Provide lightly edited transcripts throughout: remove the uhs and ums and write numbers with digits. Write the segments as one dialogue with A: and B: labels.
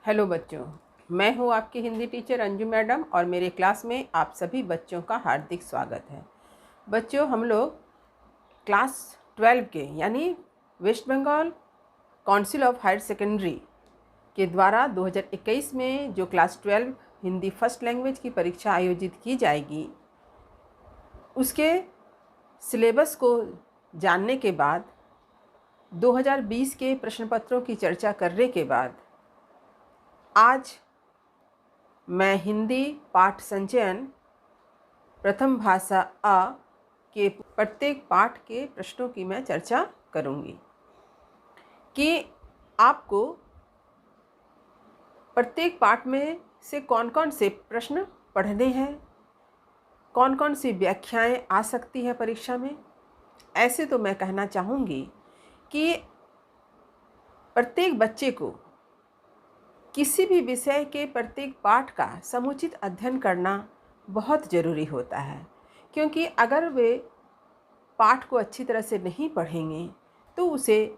A: Hello बच्चों, मैं हूँ आपकी हिंदी टीचर अंजू मैडम और मेरे क्लास में आप सभी बच्चों का हार्दिक स्वागत है। बच्चों, हम लोग क्लास 12 के यानी West Bengal council of higher secondary के द्वारा 2021 में जो क्लास 12 हिंदी फर्स्ट लैंग्वेज की परीक्षा आयोजित की जाएगी, उसके सिलेबस को जानने के बाद 2020 के प्रश्न पत्रों की चर्चा करने के बाद आज मैं हिंदी पाठ संचयन प्रथम भाषा अ के प्रत्येक पाठ के प्रश्नों की मैं चर्चा करूंगी कि आपको प्रत्येक पाठ में से कौन कौन से प्रश्न पढ़ने हैं, कौन कौन सी व्याख्याएं आ सकती हैं परीक्षा में। ऐसे तो मैं कहना चाहूँगी कि प्रत्येक बच्चे को किसी भी विषय के प्रत्येक पाठ का समुचित अध्ययन करना बहुत ज़रूरी होता है, क्योंकि अगर वे पाठ को अच्छी तरह से नहीं पढ़ेंगे तो उसे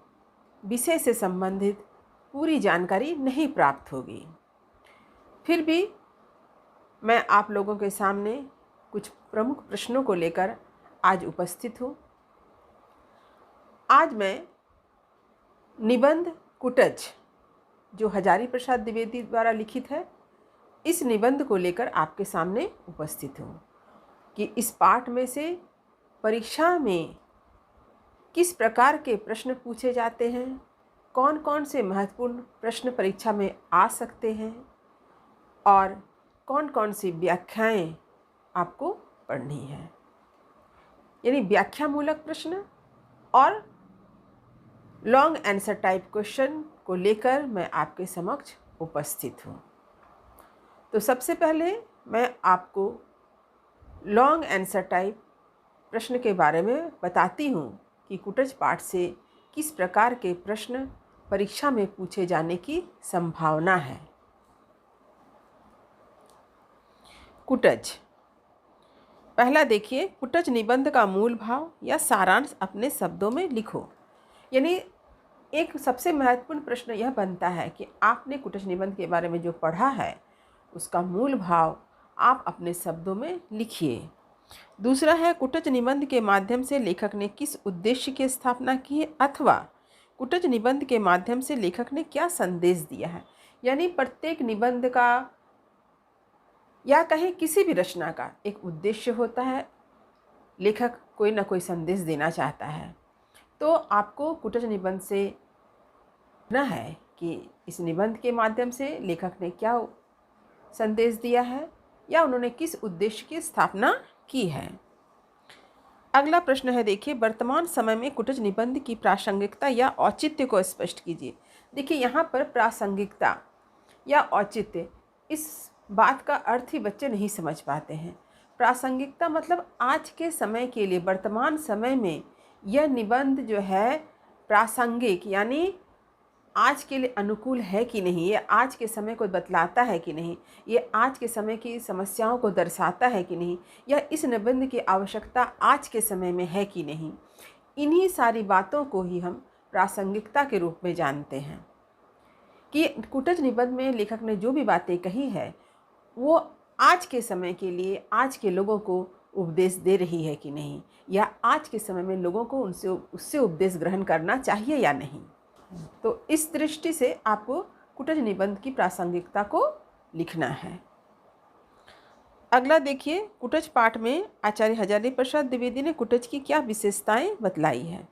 A: विषय से संबंधित पूरी जानकारी नहीं प्राप्त होगी। फिर भी मैं आप लोगों के सामने कुछ प्रमुख प्रश्नों को लेकर आज उपस्थित हूँ। आज मैं निबंध कुटज जो हजारी प्रसाद द्विवेदी द्वारा लिखित है, इस निबंध को लेकर आपके सामने उपस्थित हूँ कि इस पाठ में से परीक्षा में किस प्रकार के प्रश्न पूछे जाते हैं, कौन कौन से महत्वपूर्ण प्रश्न परीक्षा में आ सकते हैं और कौन कौन सी व्याख्याएं आपको पढ़नी है। यानी व्याख्यामूलक प्रश्न और लॉन्ग आंसर टाइप क्वेश्चन को लेकर मैं आपके समक्ष उपस्थित हूँ। तो सबसे पहले मैं आपको लॉन्ग आंसर टाइप प्रश्न के बारे में बताती हूँ कि कुटज पाठ से किस प्रकार के प्रश्न परीक्षा में पूछे जाने की संभावना है। कुटज, पहला देखिए, कुटज निबंध का मूल भाव या सारांश अपने शब्दों में लिखो। यानी एक सबसे महत्वपूर्ण प्रश्न यह बनता है कि आपने कुटज निबंध के बारे में जो पढ़ा है उसका मूल भाव आप अपने शब्दों में लिखिए। दूसरा है, कुटज निबंध के माध्यम से लेखक ने किस उद्देश्य की स्थापना की है अथवा कुटज निबंध के माध्यम से लेखक ने क्या संदेश दिया है। यानी प्रत्येक निबंध का या कहें किसी भी रचना का एक उद्देश्य होता है, लेखक कोई ना कोई संदेश देना चाहता है। तो आपको कुटज निबंध से ना है कि इस निबंध के माध्यम से लेखक ने क्या संदेश दिया है या उन्होंने किस उद्देश्य की स्थापना की है। अगला प्रश्न है, देखिए, वर्तमान समय में कुटज निबंध की प्रासंगिकता या औचित्य को स्पष्ट कीजिए। देखिए, यहाँ पर प्रासंगिकता या औचित्य, इस बात का अर्थ ही बच्चे नहीं समझ पाते हैं। प्रासंगिकता मतलब आज के समय के लिए, वर्तमान समय में यह निबंध जो है प्रासंगिक यानी आज के लिए अनुकूल है कि नहीं, ये आज के समय को बतलाता है कि नहीं, ये आज के समय की समस्याओं को दर्शाता है कि नहीं, या इस निबंध की आवश्यकता आज के समय में है कि नहीं। इन्हीं सारी बातों को ही हम प्रासंगिकता के रूप में जानते हैं कि कुटज निबंध में लेखक ने जो भी बातें कही है वो आज के समय के लिए आज के लोगों को उपदेश दे रही है कि नहीं, या आज के समय में लोगों को उससे उपदेश ग्रहण करना चाहिए या नहीं। तो इस दृष्टि से आपको कुटज निबंध की प्रासंगिकता को लिखना है। अगला देखिए, कुटज पाठ में आचार्य हजारी प्रसाद द्विवेदी ने कुटज की क्या विशेषताएं बतलाई है।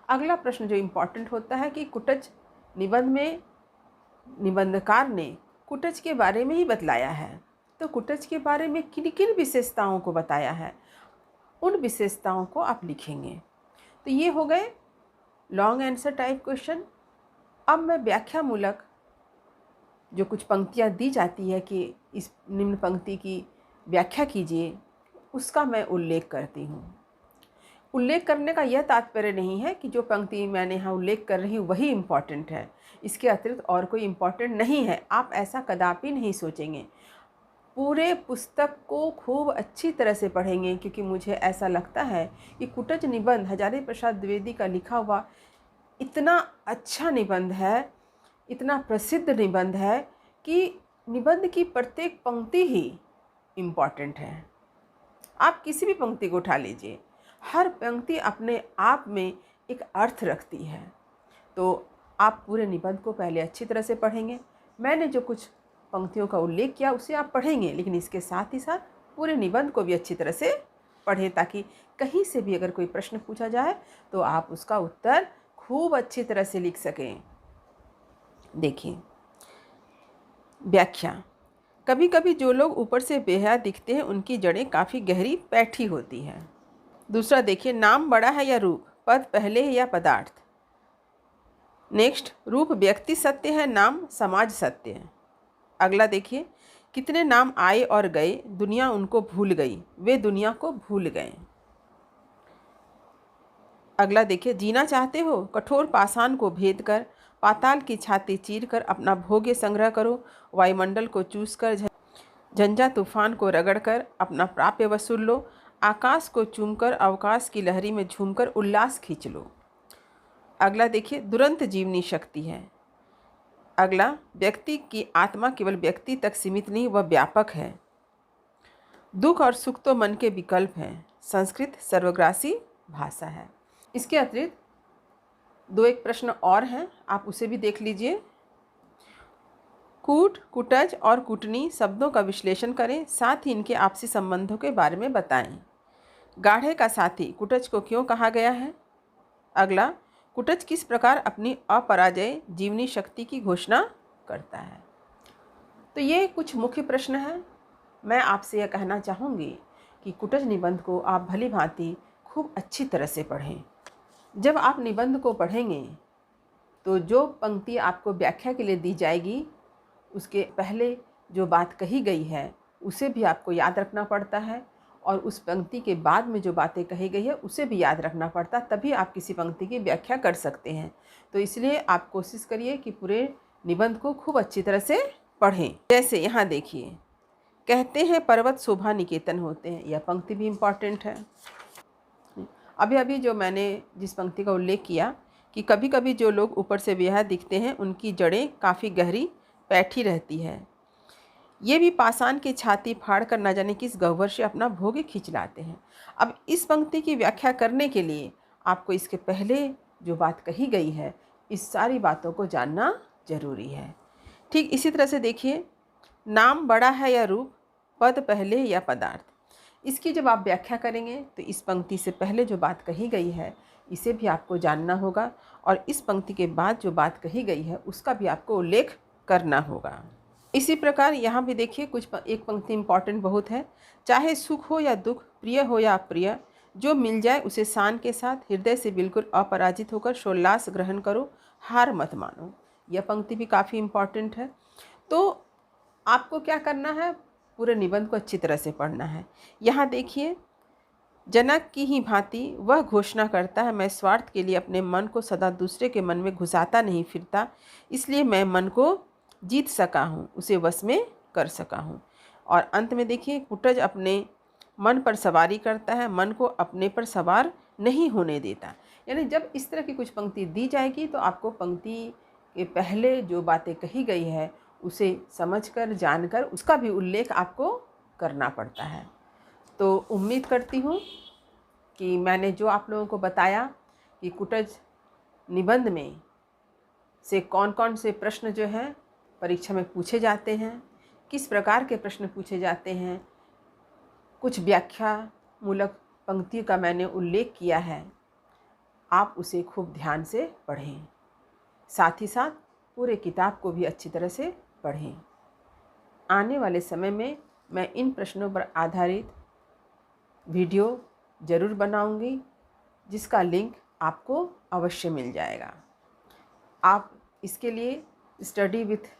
A: अगला प्रश्न जो इम्पोर्टेंट होता है कि कुटज निबंध में निबंधकार ने कुटज के बारे में ही बतलाया है, तो कुटज के बारे में किन किन विशेषताओं को बताया है, उन विशेषताओं को आप लिखेंगे। तो ये हो गए लॉन्ग आंसर टाइप क्वेश्चन। अब मैं व्याख्यामूलक जो कुछ पंक्तियाँ दी जाती है कि इस निम्न पंक्ति की व्याख्या कीजिए, उसका मैं उल्लेख करती हूँ। उल्लेख करने का यह तात्पर्य नहीं है कि जो पंक्ति मैंने यहाँ उल्लेख कर रही हूँ वही इम्पॉर्टेंट है, इसके अतिरिक्त और कोई इम्पॉर्टेंट नहीं है, आप ऐसा कदापि नहीं सोचेंगे। पूरे पुस्तक को खूब अच्छी तरह से पढ़ेंगे, क्योंकि मुझे ऐसा लगता है कि कुटज निबंध हजारी प्रसाद द्विवेदी का लिखा हुआ इतना अच्छा निबंध है, इतना प्रसिद्ध निबंध है कि निबंध की प्रत्येक पंक्ति ही इम्पॉर्टेंट है। आप किसी भी पंक्ति को उठा लीजिए, हर पंक्ति अपने आप में एक अर्थ रखती है। तो आप पूरे निबंध को पहले अच्छी तरह से पढ़ेंगे। मैंने जो कुछ पंक्तियों का उल्लेख किया उसे आप पढ़ेंगे, लेकिन इसके साथ ही साथ पूरे निबंध को भी अच्छी तरह से पढ़ें, ताकि कहीं से भी अगर कोई प्रश्न पूछा जाए तो आप उसका उत्तर खूब अच्छी तरह से लिख सकें। देखिए, व्याख्या। कभी कभी जो लोग ऊपर से बेहया दिखते हैं उनकी जड़ें काफ़ी गहरी बैठी होती हैं। दूसरा देखिए, नाम बड़ा है या रूप, पद पहले है या पदार्थ। नेक्स्ट, रूप व्यक्ति सत्य है, नाम समाज सत्य है। अगला देखिए, कितने नाम आए और गए, दुनिया उनको भूल गई, वे दुनिया को भूल गए। अगला देखिए, जीना चाहते हो, कठोर पाषाण को भेद कर, पाताल की छाती चीर कर अपना भोग्य संग्रह करो, वायुमंडल को चूस कर, झंझा तूफान को रगड़ कर अपना प्राप्य वसूल लो, आकाश को चूमकर अवकाश की लहरी में झूमकर उल्लास खींच लो। अगला देखिए, दुरंत जीवनी शक्ति है। अगला, व्यक्ति की आत्मा केवल व्यक्ति तक सीमित नहीं, वह व्यापक है। दुख और सुख तो मन के विकल्प हैं, संस्कृत सर्वग्रासी भाषा है। इसके अतिरिक्त दो एक प्रश्न और हैं, आप उसे भी देख लीजिए। कूट, कुटज और कुटनी शब्दों का विश्लेषण करें, साथ ही इनके आपसी संबंधों के बारे में बताएं। गाढ़े का साथी कुटज को क्यों कहा गया है? अगला, कुटज किस प्रकार अपनी अपराजय जीवनी शक्ति की घोषणा करता है? तो ये कुछ मुख्य प्रश्न हैं। मैं आपसे यह कहना चाहूँगी कि कुटज निबंध को आप भली भांति खूब अच्छी तरह से पढ़ें। जब आप निबंध को पढ़ेंगे तो जो पंक्ति आपको व्याख्या के लिए दी जाएगी, उसके पहले जो बात कही गई है उसे भी आपको याद रखना पड़ता है, और उस पंक्ति के बाद में जो बातें कही गई है उसे भी याद रखना पड़ता है, तभी आप किसी पंक्ति की व्याख्या कर सकते हैं। तो इसलिए आप कोशिश करिए कि पूरे निबंध को खूब अच्छी तरह से पढ़ें। जैसे यहाँ देखिए, कहते हैं पर्वत शोभा निकेतन होते हैं, यह पंक्ति भी इम्पॉर्टेंट है। अभी जो मैंने जिस पंक्ति का उल्लेख किया कि कभी कभी जो लोग ऊपर से बेहया दिखते हैं उनकी जड़ें काफ़ी गहरी बैठी रहती है, ये भी पाषाण की छाती फाड़ कर न जाने किस गह्वर से अपना भोग खींच लाते हैं। अब इस पंक्ति की व्याख्या करने के लिए आपको इसके पहले जो बात कही गई है, इस सारी बातों को जानना जरूरी है। ठीक इसी तरह से देखिए, नाम बड़ा है या रूप, पद पहले या पदार्थ। इसकी जब आप व्याख्या करेंगे तो इस पंक्ति से पहले जो बात कही गई है इसे भी आपको जानना होगा, और इस पंक्ति के बाद जो बात कही गई है उसका भी आपको उल्लेख करना होगा। इसी प्रकार यहाँ भी देखिए, एक पंक्ति इम्पॉर्टेंट बहुत है। चाहे सुख हो या दुख, प्रिय हो या अप्रिय, जो मिल जाए उसे शान के साथ हृदय से बिल्कुल अपराजित होकर सोल्लास ग्रहण करो, हार मत मानो। यह पंक्ति भी काफ़ी इम्पॉर्टेंट है। तो आपको क्या करना है, पूरे निबंध को अच्छी तरह से पढ़ना है। यहाँ देखिए, जनक की ही भांति वह घोषणा करता है, मैं स्वार्थ के लिए अपने मन को सदा दूसरे के मन में घुसाता नहीं फिरता, इसलिए मैं मन को जीत सका हूँ, उसे वश में कर सका हूँ। और अंत में देखिए, कुटज अपने मन पर सवारी करता है, मन को अपने पर सवार नहीं होने देता। यानी जब इस तरह की कुछ पंक्ति दी जाएगी तो आपको पंक्ति के पहले जो बातें कही गई है उसे समझकर, जानकर उसका भी उल्लेख आपको करना पड़ता है। तो उम्मीद करती हूँ कि मैंने जो आप लोगों को बताया कि कुटज निबंध में से कौन कौन से प्रश्न जो हैं परीक्षा में पूछे जाते हैं, किस प्रकार के प्रश्न पूछे जाते हैं, कुछ व्याख्या मूलक पंक्तियों का मैंने उल्लेख किया है, आप उसे खूब ध्यान से पढ़ें। साथ ही साथ पूरे किताब को भी अच्छी तरह से पढ़ें। आने वाले समय में मैं इन प्रश्नों पर आधारित वीडियो ज़रूर बनाऊंगी, जिसका लिंक आपको अवश्य मिल जाएगा। आप इसके लिए study with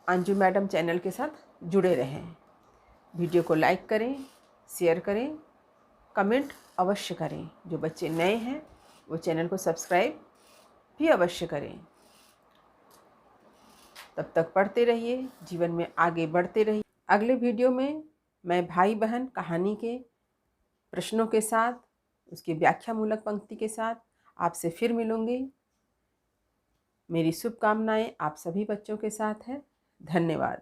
A: Anju madam channel के साथ जुड़े रहें। वीडियो को लाइक करें, शेयर करें, कमेंट अवश्य करें। जो बच्चे नए हैं वो चैनल को सब्सक्राइब भी अवश्य करें। तब तक पढ़ते रहिए, जीवन में आगे बढ़ते रहिए। अगले वीडियो में मैं भाई बहन कहानी के प्रश्नों के साथ, उसकी व्याख्या मूलक पंक्ति के साथ आपसे फिर मिलूंगी। मेरी शुभकामनाएं आप सभी बच्चों के साथ है। धन्यवाद।